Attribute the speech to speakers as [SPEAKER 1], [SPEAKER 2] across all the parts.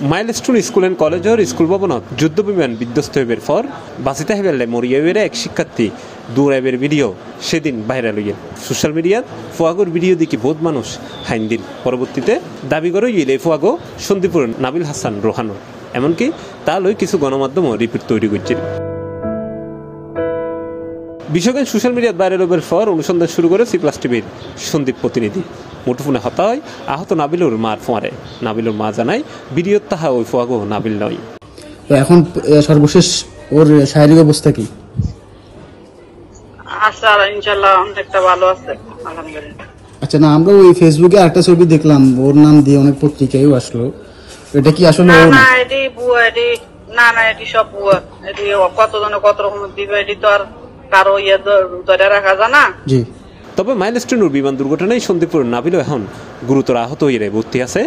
[SPEAKER 1] Milestone school and কলেজের school ভবনত যুদ্ধ বিমান বিধ্বস্ত হইবার পর বাঁচিতে হইলে মরিয়া বেড়ে এক শিক্ষার্থী দৌড়াইবের ভিডিও সেদিন ভাইরাল হইয়া সোশ্যাল মিডিয়াত ফুয়াগোর ভিডিও দেখি বহুত মানুষ হাইন দিল। পরবর্তীতে দাবি করে ইল এই ফুয়াগো সন্দীপুর নাবিল হাসান রোহানো, এমনকি তা লই কিছু গণমাধ্যমও রিপোর্ট তৈরি করছিল। বিষয়গান সোশ্যাল মিডিয়াত ভাইরাল হবার পর অনুসন্ধান শুরু করে C+ টিভির সন্দীপ প্রতিনিধি। মুঠোফোনে হতা হয় আহত নাবিলুর মার ফোয়ারে। নাবিলুর মা জানায় ভিডিও তাহা ওই ফুয়াগো নাবিল নয়।
[SPEAKER 2] এখন সর্বশেষ ওর শারীরিক অবস্থা কি?
[SPEAKER 3] ইনশাআল্লাহ অনেকটা ভালো আছে, আলহামদুলিল্লাহ।
[SPEAKER 2] আচ্ছা, না আমরা ওই ফেসবুকে একটা ছবি দেখলাম, ওর নাম দিয়ে অনেক পত্রিকায়ও আসলো, এটা কি আসলে ও?
[SPEAKER 3] না এটি বুয়া, এটি না এটি সব বুয়া। এটি কতজনে কত রকম দিবে, এটি তো আর কারো ইয়ে ধরে রাখা যায় না। জি।
[SPEAKER 1] তবে মাইলস্টোনের বিমান দুর্ঘটনায় সন্দীপুর নাবিলও এখন গুরুতর আহত হয়ে ভর্তি আছে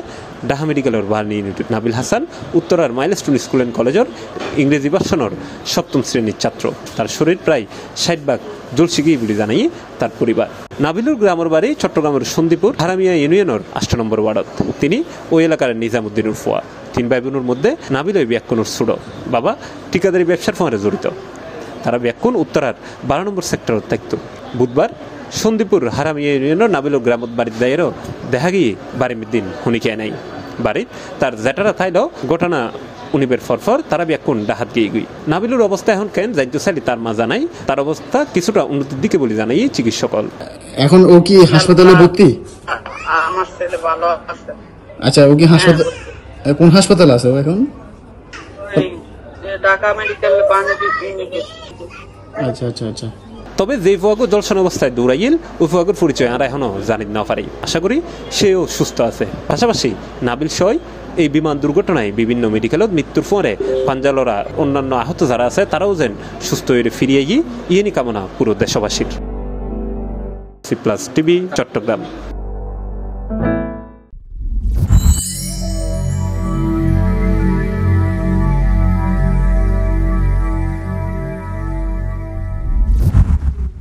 [SPEAKER 1] ঢাকা মেডিকেলের বার্নি ইউনিট। নাবিল হাসান উত্তরার মাইলস্টোন স্কুল এন্ড কলেজের ইংরেজি ভার্সনের 7ম শ্রেণীর ছাত্র। তার শরীর প্রায় 60 জলসি গিয়ে বলে জানাই তার পরিবার। নাবিলুর গ্রামের বাড়ি চট্টগ্রামের সন্দীপুর হারামিয়া ইউনিয়নের 8 নম্বর ওয়ার্ডত। তিনি ওই এলাকার নিজামুদ্দিনের ফুয়া। 3 ভাই বোনের মধ্যে নাবিল ওই ব্যাকুনের ছোট। বাবা ঠিকাদারি ব্যবসার ফোয়ারে জড়িত। তারা ব্যাকুন উত্তরার 12 নম্বর সেক্টরের থাকত। বুধবার সন্দীপুর হারামিয়া ইউনিয়নের নাবিলুর গ্রামত বাড়ির দায়েরও দেখা গিয়ে বাড়ির দিন হুনিকে নাই বাড়ির তার জেঠারা থাইল ঘটনা উনিবের ফরফর তারা ব্যাকুন ডাহাত গিয়ে গই। নাবিলুর অবস্থা এখন কেন যাইতে চাইলে তার মা জানাই তার অবস্থা কিছুটা উন্নতির দিকে বলে জানাই চিকিৎসকল।
[SPEAKER 2] এখন ও কি হাসপাতালে ভর্তি?
[SPEAKER 3] আমার ছেলে ভালো আছে।
[SPEAKER 2] আচ্ছা, ও কি হাসপাতাল, কোন হাসপাতালে আছে ও এখন?
[SPEAKER 3] Dhaka medical burn unit.
[SPEAKER 2] আচ্ছা আচ্ছা আচ্ছা।
[SPEAKER 1] তবে যে ফুয়াগো জলসান অবস্থায় দৌড়াইল ওই ফুয়াগোর পরিচয় আর এখনো জানি না পারি। আশা করি সেও সুস্থ আছে। পাশাপাশি নাবিল সহ এই বিমান দুর্ঘটনায় বিভিন্ন মেডিকেলত মৃত্যুর পরে পাঞ্জালরা অন্যান্য আহত যারা আছে তারাও যেন সুস্থ হয়ে ফিরিয়ে গিয়ে ইয়েনি কামনা পুরো দেশবাসীর। C+ TV, Chittagong.